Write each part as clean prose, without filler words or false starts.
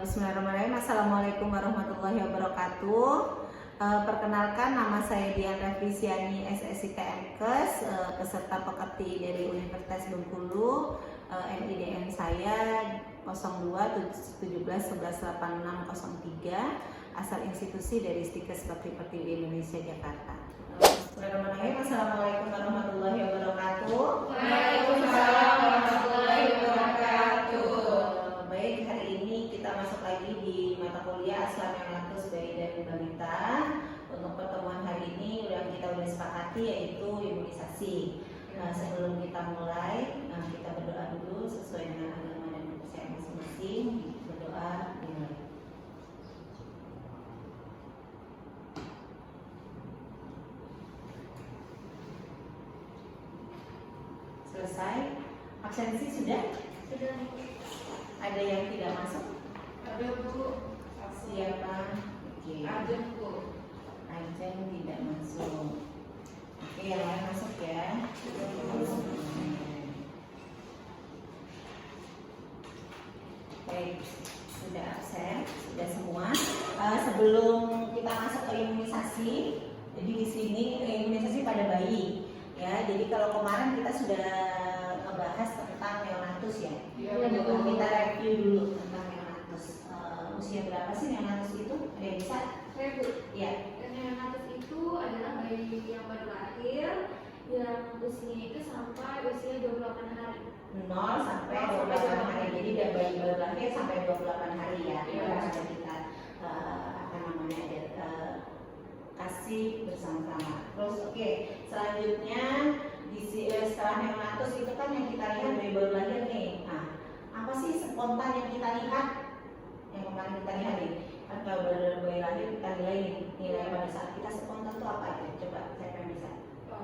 Bismillahirrahmanirrahim. Assalamualaikum warahmatullahi wabarakatuh. Perkenalkan, nama saya Dian Revisiani, SSI TMKes, peserta pekerti dari Universitas Bengkulu. NIDN saya 0217118603, asal institusi dari Stikes Bakti Pertiwi Indonesia Jakarta. Bismillahirrahmanirrahim. Assalamualaikum warahmatullahi wabarakatuh. Waalaikumsalam warahmatullahi wabarakatuh. Baik, hari ini kita masuk lagi di mata kuliah Aslam Bayi dan Balita. Untuk pertemuan hari ini kita udah sepakati, yaitu imunisasi. Sebelum kita mulai, kita berdoa dulu sesuai dengan agama dan kepercayaan masing-masing. Berdoa dimulai. Selesai. Absensi sudah? Sudah. Ada yang tidak masuk? Ada, Bu. Siapa? Oke. Ada, Bu. Ajeng tidak masuk. Oke, yang lain masuk ya. Baik, sudah absen, sudah semua. Sebelum kita masuk ke imunisasi, jadi di sini imunisasi pada bayi. Ya, jadi kalau kemarin kita sudah ngebahas tentang neonatus ya. Iya, Coba Bu. kita review dulu tentang neonatus. Usia berapa sih neonatus itu? Ada yang bisa? Saya, Bu. Ya. Neonatus itu adalah bayi yang baru lahir yang usianya itu sampai usia 28 hari. 0 sampai 28 hari. Jadi dari bayi baru lahir sampai 28 hari ya. Iya. Yang sudah kita kasih bersama-sama. Terus oke, selanjutnya setelah neonatus itu kan yang kita lihat bayi baru lahir nih. Nah, apa sih spontan yang kita lihat? Yang kemarin kita lihat nih. Kan kalau bayi lahir kita nilai pada saat kita spontan itu apa ya? Coba siapa yang bisa?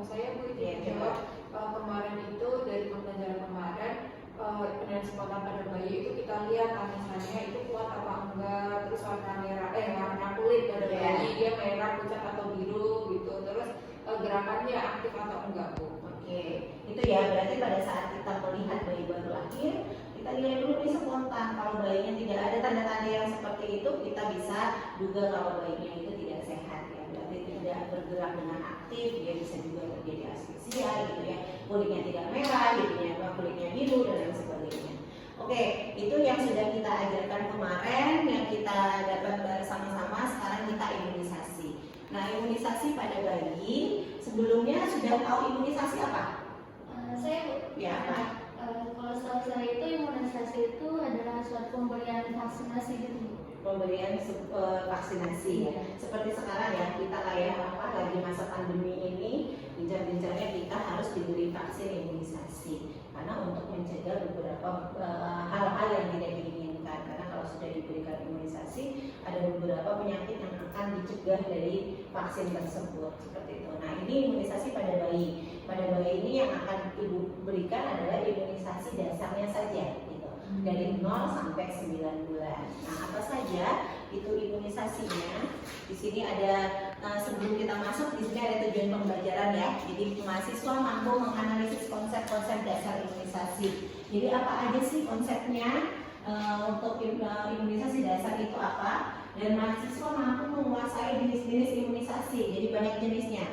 Saya, Bu, Iya, jawab. Kemarin itu dari pembelajaran kemarin penilaian spontan pada bayi itu kita lihat tangisannya itu kuat apa enggak, terus warna kulit pada Iya. bayi dia merah, pucat atau biru gitu, terus gerakannya aktif atau enggak, Bu. Oke, itu ya berarti pada saat kita melihat bayi baru lahir, kita lihat dulu nih spontan. Kalau bayinya tidak ada tanda-tanda yang seperti itu, kita bisa duga kalau bayinya itu tidak sehat ya. Berarti tidak bergerak dengan aktif, dia bisa juga terjadi asfiksia gitu ya. Kulitnya tidak merah, gitu ya, kulitnya biru dan lain sebagainya. Oke, itu yang sudah kita ajarkan kemarin, yang kita dapat bersama-sama. Sekarang kita imunisasi. Nah, imunisasi pada bayi, sebelumnya sudah tahu imunisasi apa? Saya, Bu. Ya, apa? Kalau setahu saya itu imunisasi itu adalah suatu pemberian vaksinasi gitu, Bu. Pemberian vaksinasi ya. Seperti sekarang ya, kita kayak lagi masa pandemi ini, gencar-gencarnya kita harus diberi vaksin imunisasi karena untuk mencegah beberapa hal-hal yang tidak diinginkan. Karena kalau sudah diberikan imunisasi, ada beberapa penyakit yang akan dicegah dari vaksin tersebut seperti itu. Nah, ini imunisasi pada bayi. Pada bayi ini yang akan ibu berikan adalah imunisasi dasarnya saja gitu. Dari 0 sampai 9 bulan. Nah, apa saja itu imunisasinya? Di sini ada sebelum kita masuk, di sini ada tujuan pembelajaran ya. Jadi mahasiswa mampu menganalisis konsep-konsep dasar imunisasi. Jadi apa aja sih konsepnya untuk imunisasi dasar itu apa? Dan mahasiswa mampu menguasai jenis-jenis imunisasi. Jadi banyak jenisnya.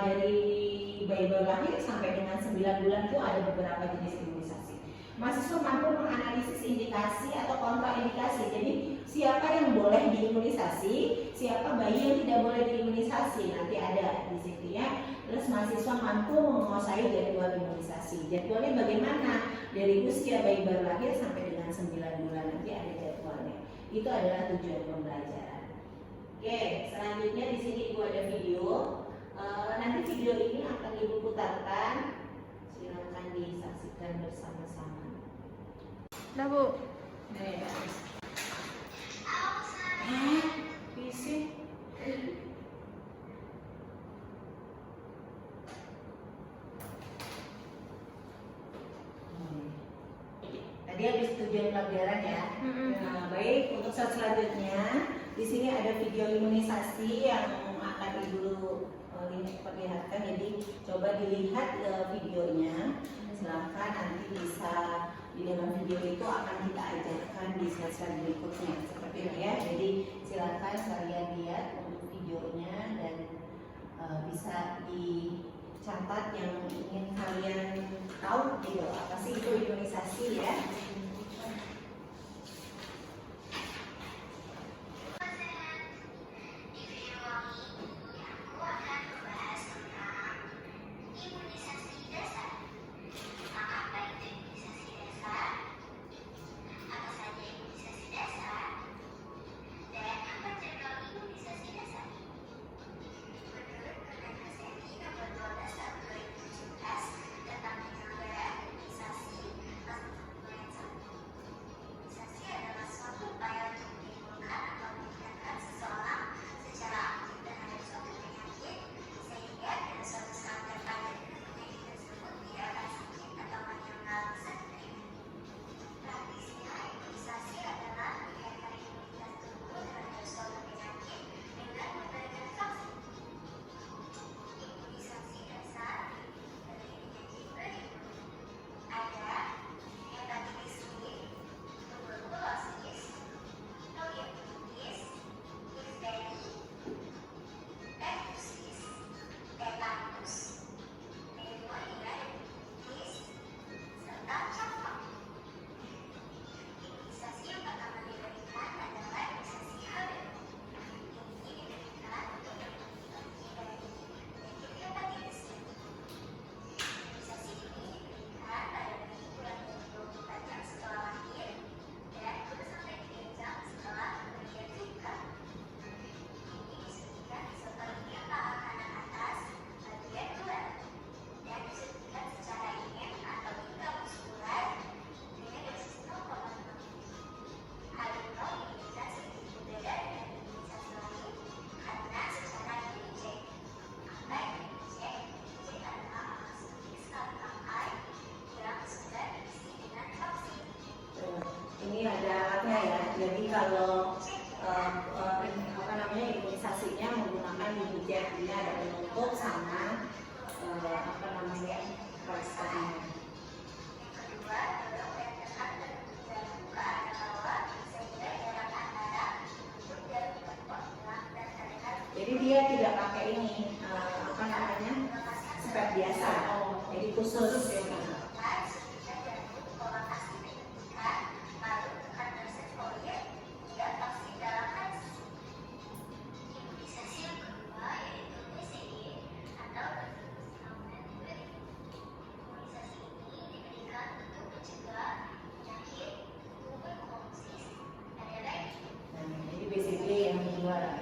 Dari bayi baru lahir sampai dengan 9 bulan itu ada beberapa jenis imunisasi. Mahasiswa mampu menganalisis indikasi atau kontraindikasi. Jadi siapa yang boleh diimunisasi, siapa bayi yang tidak boleh diimunisasi, nanti ada di situ ya. Terus mahasiswa mampu menguasai jadwal imunisasi. Jadwalnya bagaimana? Dari usia bayi baru lahir sampai dengan 9 bulan nanti ada jadwalnya. Itu adalah tujuan pembelajaran. Oke, selanjutnya di sini Ibu ada video. Nanti video ini akan Ibu putarkan. Silakan disaksikan bersama-sama. Nah, Bu. Bisa. Tadi habis tujuan pelajaran ya. Nah, baik, untuk selanjutnya di sini ada video imunisasi yang akan Ibu perlihatkan. Jadi coba dilihat videonya. Silahkan nanti bisa di dalam video itu akan kita ajarkan di slide-slide berikutnya seperti itu ya. Jadi silakan kalian lihat untuk videonya dan bisa dicatat yang ingin kalian tahu gitu, apa sih itu imunisasi ya. Ini ada alatnya ya. Jadi kalau apa namanya imunisasinya menggunakan bibit jet, ini ada penutup sama apa namanya plasternya. Jadi dia tidak pakai ini apa namanya spek biasa. Jadi khusus ya. BCG yang kedua.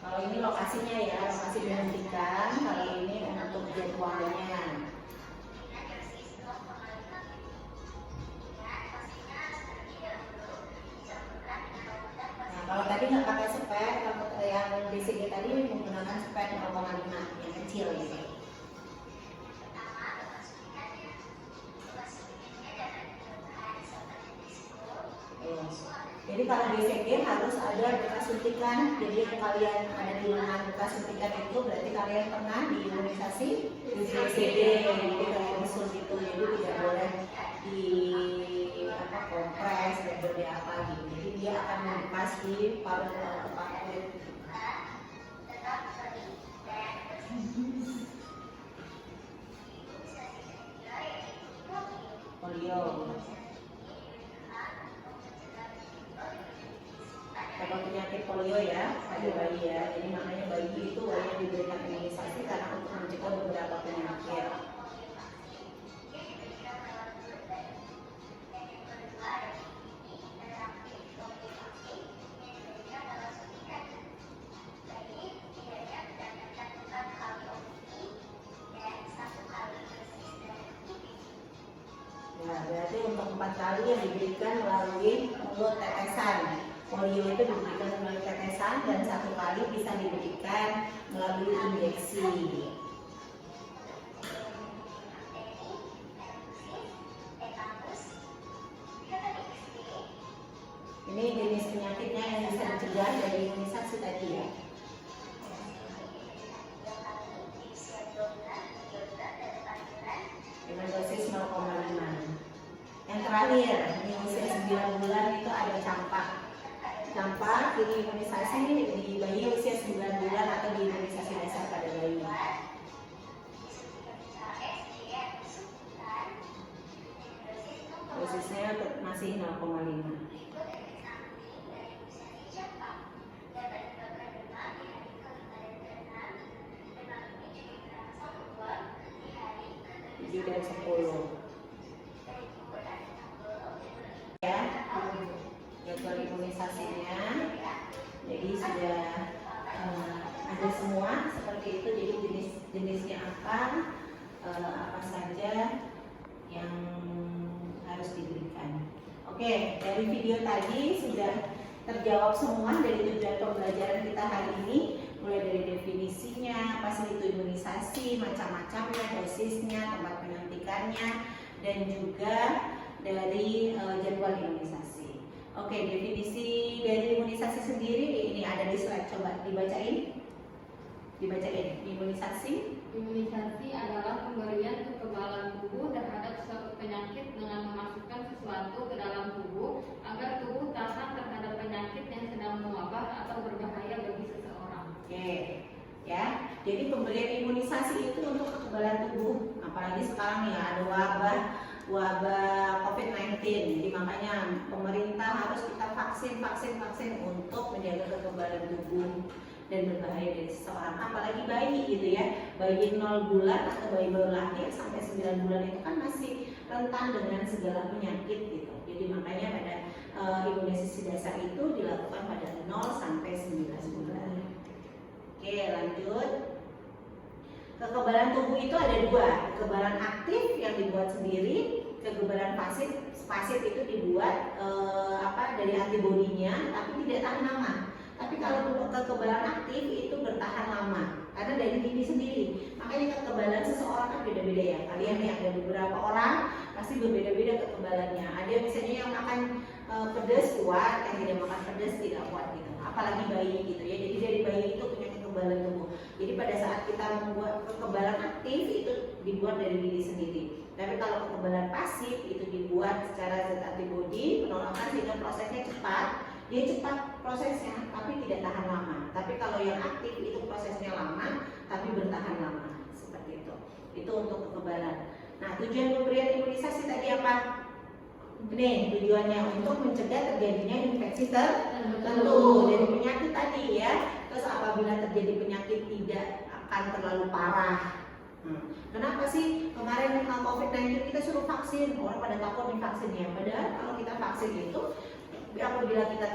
Kalau ini lokasinya ya, lokasi dihentikan. Kalau ini untuk jadwalnya. Nah, kalau tadi nggak pakai spek, kalau yang BCG tadi menggunakan spek 0,5 yang kecil gitu. Jadi kalau BCG harus ada bekas suntikan. Jadi kalian ada di lengan bekas suntikan itu berarti kalian pernah diimunisasi di BCG. Jadi kalian disuntik itu, jadi tidak boleh di apa kompres dan boleh apa gitu. Jadi dia akan membekas di paru tempat kulit. Polio. Kalau penyakit polio ya, pada bayi ya. Jadi makanya bayi itu wajib diberikan imunisasi karena untuk mencegah beberapa penyakit. Nah, berarti untuk 4 kali yang diberikan melalui mulut tetesan. Polio itu diberikan melalui tetesan dan 1 kali bisa diberikan melalui injeksi. Ini jenis penyakitnya yang bisa mencegah dari imunisasi tadi ya. Dengan dosis 0,5. Yang terakhir, di usia 9 bulan itu ada campak. Campak ini imunisasi di bayi usia 9 bulan atau di imunisasi dasar pada bayi. Dosisnya masih 0,5. Dan 10 ya jadwal imunisasinya, jadi sudah ada semua seperti itu. Jadi jenisnya apa saja yang harus diberikan. Oke, dari video tadi sudah terjawab semua dari tujuan pembelajaran kita hari ini, mulai dari definisinya, apa sih itu imunisasi, macam-macamnya, dosisnya, tempat penyuntikannya, dan juga dari jadwal imunisasi. Oke, definisi dari imunisasi sendiri ini ada di slide, coba dibacain. Imunisasi. Imunisasi adalah pemberian kekebalan tubuh terhadap suatu penyakit dengan memasukkan sesuatu ke dalam tubuh agar tubuh tahan terhadap penyakit yang sedang mewabah atau berbahaya bagi seseorang. Oke, ya. Jadi pemberian imunisasi itu untuk kekebalan tubuh. Apalagi sekarang ya ada wabah COVID-19. Jadi makanya pemerintah harus kita vaksin untuk menjaga kekebalan tubuh dan berbahaya dari seseorang, apalagi bayi gitu ya. Bayi 0 bulan atau bayi baru lahir sampai 9 bulan itu kan masih rentan dengan segala penyakit gitu. Jadi makanya pada imunisasi dasar itu dilakukan pada 0 sampai 9 bulan. Oke, lanjut. Kekebalan tubuh itu ada dua, kekebalan aktif yang dibuat sendiri, kekebalan pasif itu dibuat dari antibodinya tapi tidak tahan lama. Tapi kalau kekebalan aktif itu bertahan lama karena dari diri sendiri. Makanya kekebalan seseorang kan beda-beda ya. Kalian nih ada beberapa orang pasti berbeda-beda kekebalannya. Ada misalnya yang makan pedas kuat, yang tidak makan pedas tidak kuat gitu. Apalagi bayi gitu ya. Jadi dari bayi itu punya kekebalan tubuh. Jadi pada saat kita membuat kekebalan aktif itu dibuat dari diri sendiri. Tapi kalau kekebalan pasif itu dibuat secara zat antibodi penolakan sehingga prosesnya cepat. Dia cepat prosesnya tapi tidak tahan lama. Tapi kalau yang aktif itu prosesnya lama tapi bertahan lama. Seperti itu. Itu untuk kekebalan. Nah, tujuan pemberian imunisasi tadi apa? Nih, tujuannya untuk mencegah terjadinya infeksi tertentu dari penyakit tadi ya. Terus apabila terjadi penyakit tidak akan terlalu parah. Kenapa sih kemarin COVID-19 kita suruh vaksin? Orang pada takut divaksinnya. Padahal kalau kita vaksin itu apabila kita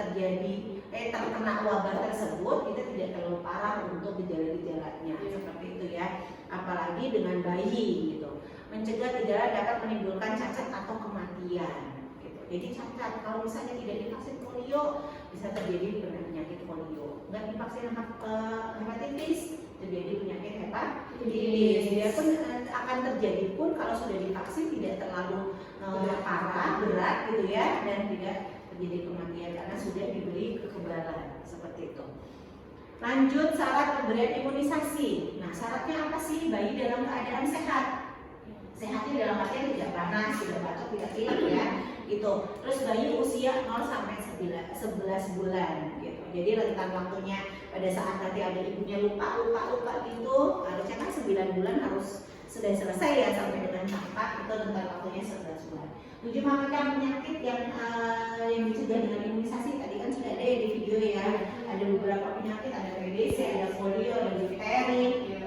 terkena wabah tersebut, kita tidak terlalu parah untuk gejala-gejalanya seperti itu ya. Apalagi dengan bayi gitu. Mencegah gejala dapat menimbulkan cacat atau kematian. Gitu. Jadi cacat kalau misalnya tidak divaksin polio bisa terjadi penyakit polio. Nggak divaksin hepatitis terjadi penyakit hepatitis. Dia pun akan terjadi pun kalau sudah divaksin tidak terlalu parah, berat gitu ya, dan tidak terjadi kematian karena sudah diberi kekebalan seperti itu. Lanjut syarat pemberian imunisasi. Nah, syaratnya apa sih? Bayi dalam keadaan sehat. Sehatnya dalam artian tidak panas, tidak batuk, tidak pilek ya. Gitu. Terus bayi usia 0 sampai 11 bulan gitu. Jadi rentan waktunya pada saat nanti ada ibunya lupa gitu, harusnya kan 9 bulan harus sudah selesai ya sampai dengan campak, itu rentan waktunya 11 bulan. 7 macam penyakit yang dicegah dengan imunisasi tadi kan sudah ada di video ya. Ada beberapa penyakit, ada TBC, ada polio, ada difteri,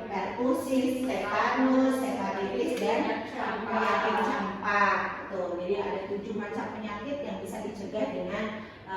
pertusis, tetanus, hepatitis dan penyakit campak. Tuh, jadi ada 7 macam penyakit yang bisa dicegah dengan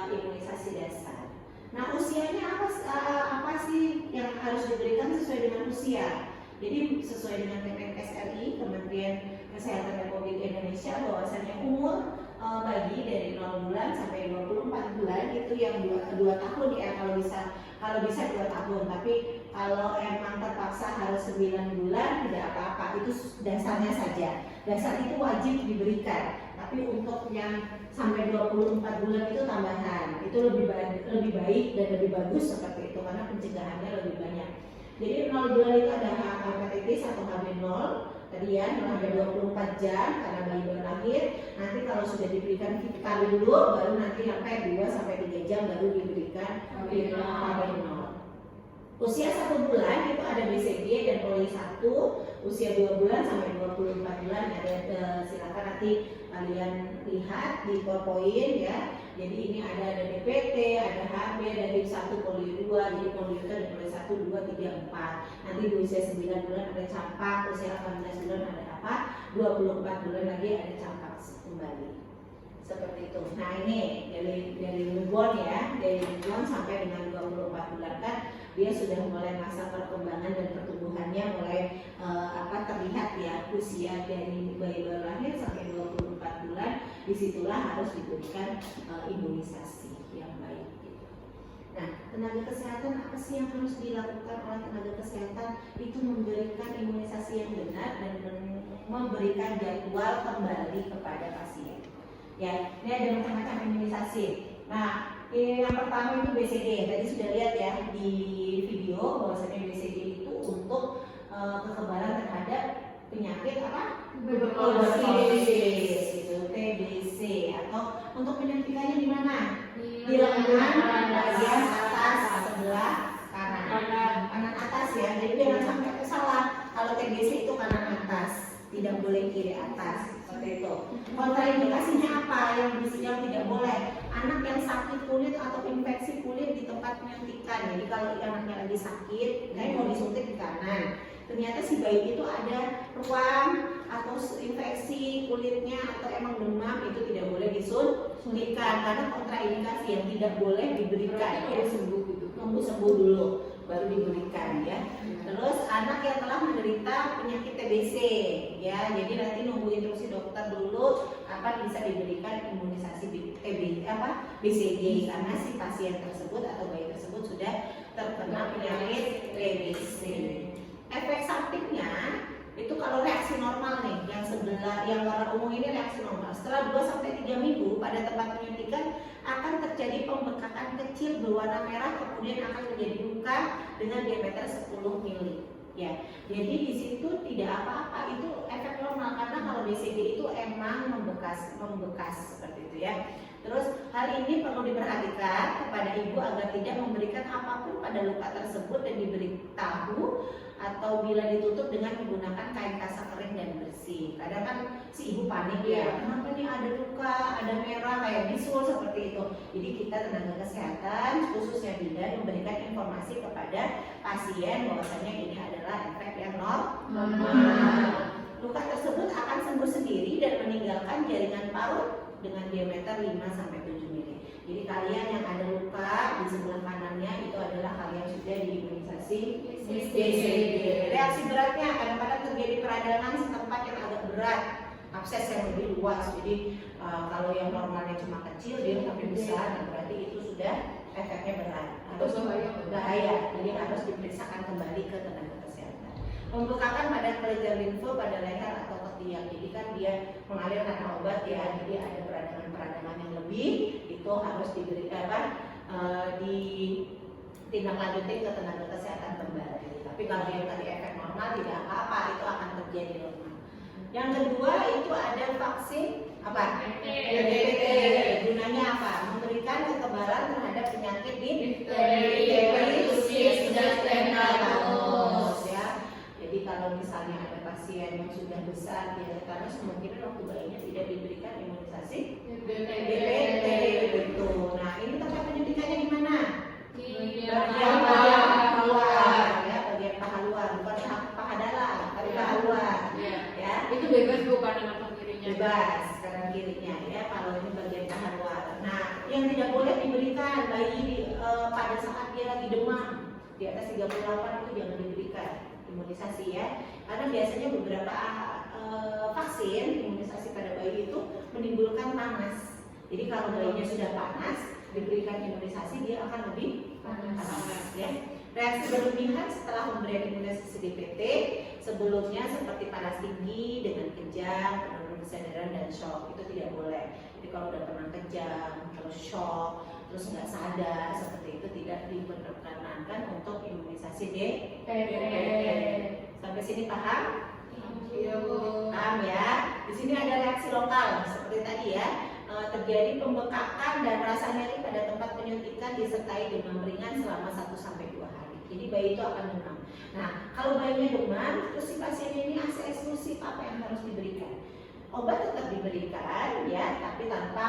imunisasi dasar. Nah, usianya apa sih yang harus diberikan sesuai dengan usia? Jadi sesuai dengan Kemenkes RI, Kementerian Kesehatan Republik Indonesia, bahwasanya umur bayi dari 0 bulan sampai 24 bulan itu yang 2 tahun ya, kalau bisa 2 tahun. Tapi kalau emang terpaksa harus 9 bulan tidak apa-apa, itu dasarnya saja. Dasar itu wajib diberikan. Tapi untuk yang sampai 24 bulan itu tambahan, itu lebih baik dan lebih bagus seperti itu karena pencegahannya lebih banyak. Jadi 0 bulan itu ada hepatitis atau HB0 tadi ya, 0 sampai 24 jam karena bayi baru lahir. Nanti kalau sudah diberikan vitamin dulu, baru nanti sampai 2 sampai 3 jam baru diberikan HB0. Usia 1 bulan itu ada BCG dan poli 1, usia 2 bulan sampai 24 bulan ada silakan nanti kalian lihat di PowerPoint ya. Jadi ini ada DPT, ada HB, ada HIV 1, polio 2, jadi polio itu ada polio 1, 2, 3, 4. Nanti di usia 9 bulan ada campak, usia 18 bulan ada apa? 24 bulan lagi ada campak kembali. Seperti itu. Nah ini dari newborn ya, dari newborn sampai dengan 24 bulan kan dia sudah mulai masa perkembangan dan pertumbuhannya mulai terlihat ya, usia dari bayi baru lahir sampai 24 bulan disitulah harus diberikan imunisasi yang baik gitu. Nah, tenaga kesehatan apa sih yang harus dilakukan oleh tenaga kesehatan? Itu memberikan imunisasi yang benar dan memberikan jadwal kembali kepada pasien. Ya, ini ada macam-macam imunisasi. Nah, yang pertama itu BCG. Tadi sudah lihat ya di video bahwasanya BCG itu untuk kekebalan terhadap penyakit apa? Tuberkulosis, itu TBC. Atau untuk penyuntikannya di mana? Di lengan bagian atas sebelah kanan atas ya. Jadi jangan sampai salah. Kalau TBC itu kanan atas, tidak boleh kiri atas. Seperti itu. Kontraindikasinya apa yang tidak boleh? Anak yang sakit kulit atau infeksi kulit di tempat penyuntikan. Jadi kalau anaknya lagi sakit, mau disuntik di kanan. Ternyata si bayi itu ada ruam atau infeksi kulitnya atau emang demam, itu tidak boleh disuntikan karena kontraindikasi yang tidak boleh diberikan. Ya, tunggu sembuh dulu baru diberikan ya. Terus anak yang telah menderita penyakit TBC ya, jadi nanti nunggu instruksi dokter dulu apa bisa diberikan imunisasi BCG karena si pasien tersebut atau bayi tersebut sudah terkena penyakit TBC. Efek sampingnya itu kalau reaksi normal nih, yang warna ungu ini reaksi normal. Setelah 2 sampai 3 minggu pada tempat penyuntikan akan terjadi pembekakan kecil berwarna merah, kemudian akan menjadi luka dengan diameter 10 mili. Ya, jadi di situ tidak apa-apa, itu efek normal karena kalau BCG itu emang membekas seperti itu ya. Terus hal ini perlu diperhatikan kepada ibu agar tidak memberikan apapun pada luka tersebut dan diberitahu atau bila ditutup dengan menggunakan kain kasa kering dan bersih. Kadang kan si ibu panik ya, kenapa nih ada luka, ada merah kayak bisul seperti itu. Jadi kita tenaga kesehatan khususnya bidan memberikan informasi kepada pasien bahwasanya ini adalah efek yang normal. Luka tersebut akan sembuh sendiri dan meninggalkan jaringan parut dengan diameter 5 sampai 7 mili. Jadi kalian yang ada luka di sebelah kanannya itu adalah kalian sudah diimunisasi BCG. Reaksi beratnya kadang-kadang terjadi peradangan setempat yang agak berat, abses yang lebih luas. Jadi kalau yang normalnya cuma kecil dia sampai besar, nah berarti itu sudah efeknya berat, harus bahaya. Jadi harus diperiksakan kembali ke tenaga kesehatan. Pembekakan pada kelenjar limfe pada leher atau ketiak, jadi kan dia mengalir karena obat ya, jadi ada peradangan yang lebih, itu harus diberikan ditindaklanjuti ke tenaga kesehatan kembali. Tapi kalau yang tadi efek normal tidak apa-apa, itu akan terjadi normal. Yang kedua itu ada vaksin apa? DPT. Gunanya apa? Memberikan kekebalan terhadap penyakit difteri, tusis, dan tetanus ya. Jadi kalau misalnya ada pasien yang sudah besar di tetanus, kemungkinan waktu bayinya tidak diberikan imunisasi DPT itu. Nah ini tempat penyuntikannya di mana? Bagian paha luar ya, bagian paha luar, bukan paha dalam, tapi paha luar. Ya. Itu bebas bukan kanan kirinya. Bebas kanan kirinya ya, kalau ini bagian paha luar. Nah yang tidak boleh diberikan bayi pada saat dia lagi demam di atas 38 itu jangan diberikan imunisasi ya, karena biasanya beberapa vaksin imunisasi pada bayi itu menimbulkan panas. Jadi kalau bayinya sudah panas diberikan imunisasi dia akan lebih panas ya. Reaksi berlebihan setelah pemberian imunisasi DPT sebelumnya seperti panas tinggi dengan kejang, penurunan kesadaran dan shock, itu tidak boleh. Jadi kalau udah pernah kejang, terus shock, terus nggak sadar seperti itu tidak diperkenankan untuk imunisasi DPT. Sampai sini paham? Iya Bu. Paham ya? Di sini ada reaksi lokal seperti tadi ya. Terjadi pembekakan dan rasa nyeri pada tempat penyuntikan disertai demam ringan selama 1-2 hari. Jadi bayi itu akan demam. Nah, kalau bayinya demam, terus si pasien ini ASI eksklusif, apa yang harus diberikan? Obat tetap diberikan ya, tapi tanpa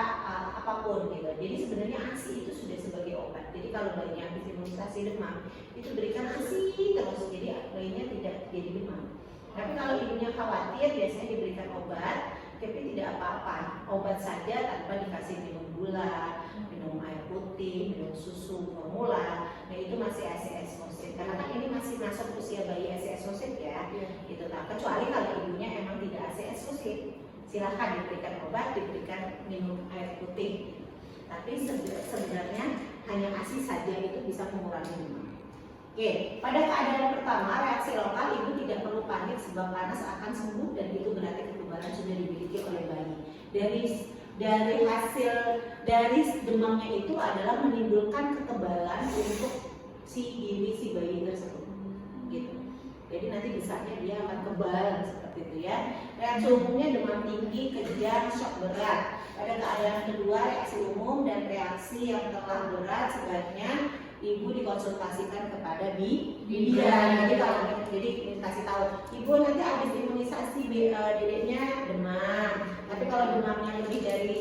apapun gitu. Jadi sebenarnya ASI itu sudah sebagai obat. Jadi kalau bayinya habis imunisasi demam, itu berikan ASI terus. Jadi bayinya tidak jadi demam. Tapi kalau ibunya khawatir, biasanya diberikan obat, tapi tidak apa-apa, obat saja tanpa dikasih minum gula, minum air putih, minum susu formula. Nah itu masih ASI eksklusif, karena kan ini masih masuk usia bayi ASI eksklusif ya. Gitu. Nah, kecuali kalau ibunya emang tidak ASI eksklusif, silahkan diberikan obat, diberikan minum air putih. Tapi sebenarnya hanya ASI saja itu bisa mengurangi demam. Oke, pada keadaan pertama reaksi lokal ibu tidak perlu panik sebab panas akan sembuh dan itu berarti kekebalan sudah dimiliki oleh bayi. Dari demamnya itu adalah menimbulkan kekebalan untuk si bayi tersebut. Gitu. Jadi nanti bisanya dia akan kebal seperti itu ya. Reaksi umumnya demam tinggi, kejang, shock berat. Pada keadaan kedua reaksi umum dan reaksi yang telah berat sebaiknya ibu dikonsultasikan kepada bidan. Jadi kasih tahu, ibu nanti habis imunisasi dedeknya demam. Tapi kalau demamnya lebih dari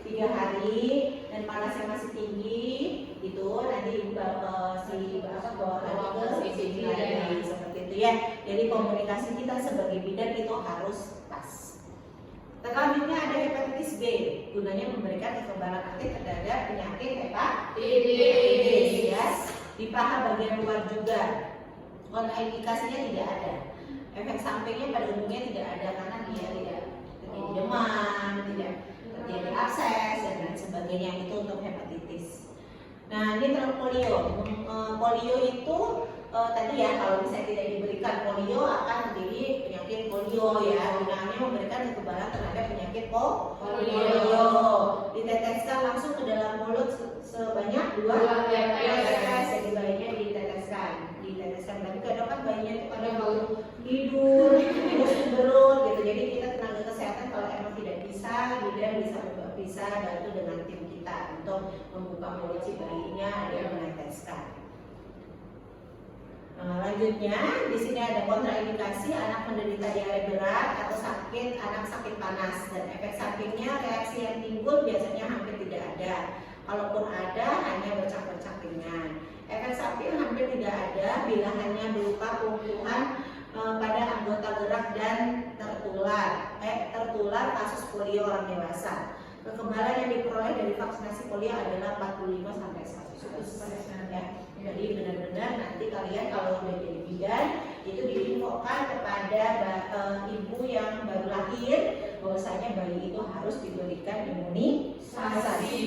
3 hari dan panasnya masih tinggi, itu nanti ibu bawa ke bidan seperti itu ya. Jadi komunikasi kita sebagai bidan itu harus pas. Selanjutnya ada hepatitis B, gunanya memberikan kekebalan aktif terhadap penyakit hepatitis ya. Di paha bagian luar juga, kontraindikasinya tidak ada. Efek sampingnya pada umumnya tidak ada karena dia tidak terjadi demam, tidak terjadi abses dan lain sebagainya, itu untuk hepatitis. Nah ini tentang polio. Polio itu tadi ya, kalau misalnya tidak diberikan polio akan menjadi penyakit polio ya. Gunanya memberikan kekebalan terhadap penyakit polio. Diteteskan langsung ke dalam mulut sebanyak 2 tetes. Jadi bayinya diteteskan. Tapi kadang kan bayinya itu pada baru tidur, terus berut gitu. Jadi kita tenaga kesehatan kalau emang tidak bisa, bidan bisa bantu dengan tim kita untuk membuka mulut si bayinya dan meneteskan. Lanjutnya di sini ada kontraindikasi anak menderita diare berat atau anak sakit panas, dan efek sampingnya reaksi yang timbul biasanya hampir tidak ada. Kalaupun ada hanya bercak-bercak ringan. Efek samping hampir tidak ada bila hanya berupa kelumpuhan pada anggota gerak dan tertular kasus polio orang dewasa. Kekebalan yang diperoleh dari vaksinasi polio adalah 45-100% ya. Jadi benar-benar nanti kalian kalau sudah jadi bidan itu diinfokan kepada ibu yang baru lahir bahwasanya bayi itu harus diberikan imunisasi.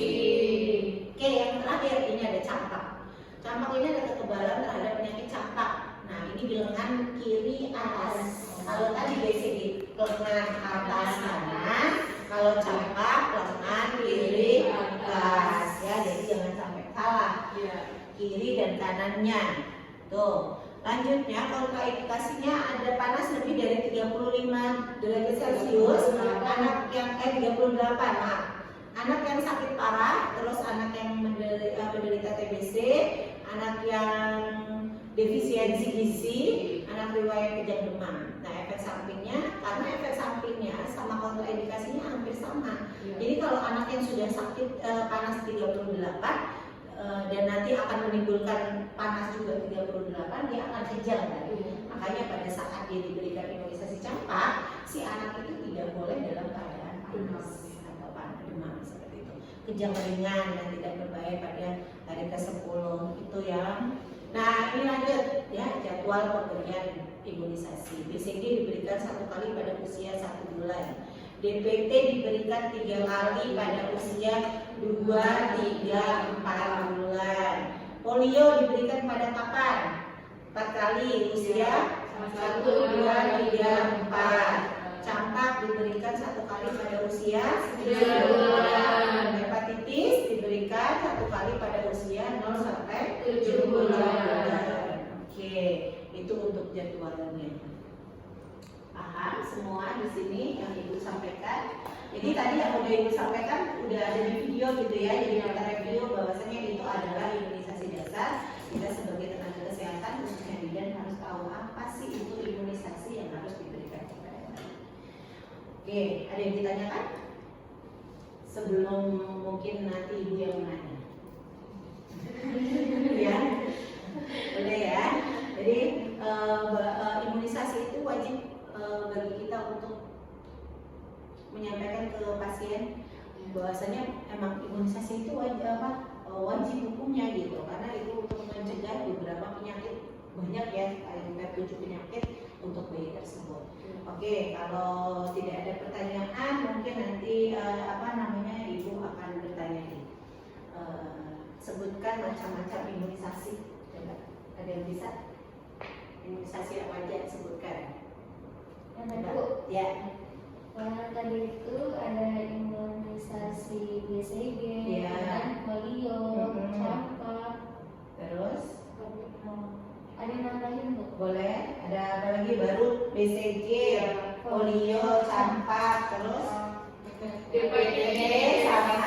Oke, yang terakhir ini ada campak. Campak ini ada kekebalan terhadap penyakit campak. Nah ini di lengan kiri atas. Kalau tadi BCG lengan atas kanan, kalau campak lengan kiri atas ya. Jadi jangan sampai salah. Kiri dan kanannya. Tuh. Lanjutnya kontraindikasinya ada panas lebih dari 35 derajat Celcius, anak yang 38 maaf. Anak yang sakit parah, terus anak yang menderita TBC, anak yang defisiensi gizi, anak riwayat kejang demam. Nah, efek sampingnya, karena efek sampingnya sama kontraindikasinya hampir sama. Jadi kalau anak yang sudah sakit panas 38 dan nanti akan menimbulkan panas juga 38, dia akan kejang kan? Makanya pada saat dia diberikan imunisasi campak, si anak itu tidak boleh dalam keadaan panas atau demam seperti itu. Kejang ringan dan tidak berbahaya pada hari ke-10 itu ya. Nah ini lanjut ya, jadwal pemberian imunisasi. BCG diberikan 1 kali pada usia 1 bulan. DPT diberikan 3 kali pada usia 2, 3, 4 bulan. Polio diberikan pada kapan? 4 kali usia 1, 2, 3, 4. Campak diberikan 1 kali pada usia 9 bulan. Hepatitis diberikan 1 kali pada usia 0 sampai 7 bulan. Oke, itu untuk jadwalnya. Paham semua di sini yang Ibu sampaikan. Jadi tadi yang udah Ibu sampaikan udah ada di video gitu ya. Jadi kita review bahwasanya itu adalah imunisasi dasar. Kita sebagai tenaga kesehatan khususnya bidan harus tahu apa sih itu imunisasi yang harus diberikan kepada anak. Oke, ada yang ditanyakan? Sebelum mungkin nanti Ibu yang menanya. Ya, boleh ya. Jadi imunisasi itu wajib bagi kita untuk menyampaikan ke pasien bahwasanya emang imunisasi itu wajib hukumnya gitu, karena itu untuk mencegah beberapa penyakit, banyak ya, ada 7 penyakit untuk bayi tersebut. Oke, kalau tidak ada pertanyaan mungkin nanti Ibu akan bertanya nih. Sebutkan macam-macam imunisasi. Coba, ada yang bisa? Imunisasi apa aja sebutkan? Yang tadi, Ya. yang tadi itu ada imunisasi BCG, Iya. dan polio, Mhm. campak, Terus ada yang nambahin Bu? boleh, ada apa lagi baru? BCG, polio, campak, terus DPD sama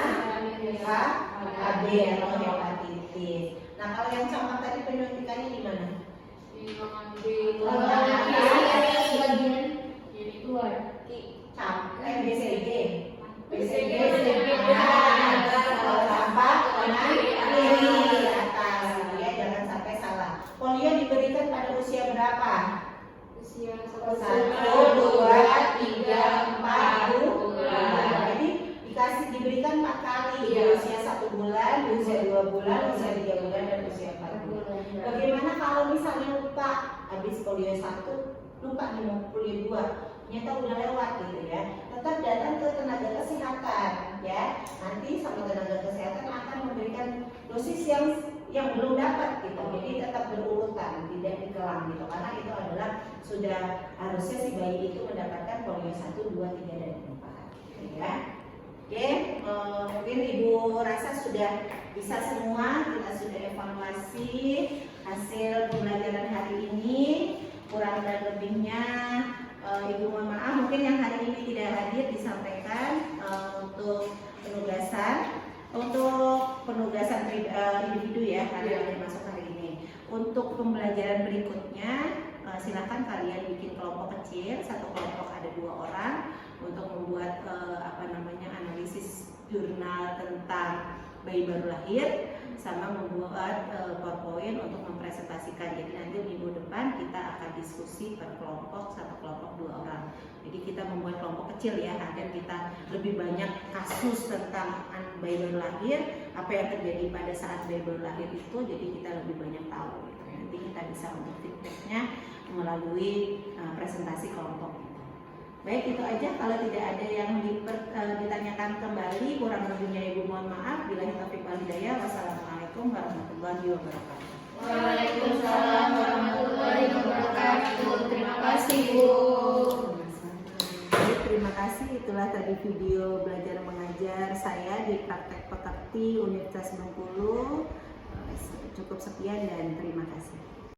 HB atau hepatitis. Nah kalau yang campak tadi penyuntikannya di mana? Bagian luar. BCG. BCG. Kalau campak kanan kiri atas, ya jangan sampai salah. Polio diberikan pada usia berapa? Usia 1, 2, 3, 4 bulan. Jadi diberikan 4 kali di usia 1 bulan, di usia 2 bulan, usia 3 bulan, dan usia 4 bulan. Bagaimana kalau misalnya lupa habis polio 1, lupa nih mau polio 2, ternyata udah lewat gitu ya. Tetap datang ke tenaga kesehatan ya. Nanti sama tenaga kesehatan akan memberikan dosis yang belum dapat gitu. Jadi tetap berurutan, tidak dikelang gitu. Karena itu adalah sudah harusnya si bayi itu mendapatkan polio 1, 2, 3 dan 4 gitu ya. Oke, mungkin Ibu rasa sudah bisa semua. Kita sudah evaluasi hasil pembelajaran hari ini. Kurang dan lebihnya Ibu mohon maaf, mungkin yang hari ini tidak hadir disampaikan untuk penugasan individu ya, karena ada masuk hari ini. Untuk pembelajaran berikutnya silakan kalian bikin kelompok kecil, satu kelompok ada 2 orang untuk membuat analisis jurnal tentang bayi baru lahir, sama membuat PowerPoint untuk mempresentasikan. Jadi nanti minggu depan kita akan diskusi per kelompok, satu kelompok 2 orang. Jadi kita membuat kelompok kecil ya, agar kita lebih banyak kasus tentang bayi baru lahir, apa yang terjadi pada saat bayi baru lahir itu, jadi kita lebih banyak tahu. Gitu. Nanti kita bisa untuk feedbacknya melalui presentasi kelompok. Baik, itu aja. Kalau tidak ada yang ditanyakan kembali, kurang lebihnya Ibu mohon maaf. Billahi taufiq wal hidayah. Wassalamualaikum warahmatullahi wabarakatuh. Waalaikumsalam warahmatullahi wabarakatuh. Terima kasih Bu. Baik, terima kasih. Itulah tadi video belajar mengajar saya di Praktek Pekerti Universitas Bengkulu. Cukup sekian dan terima kasih.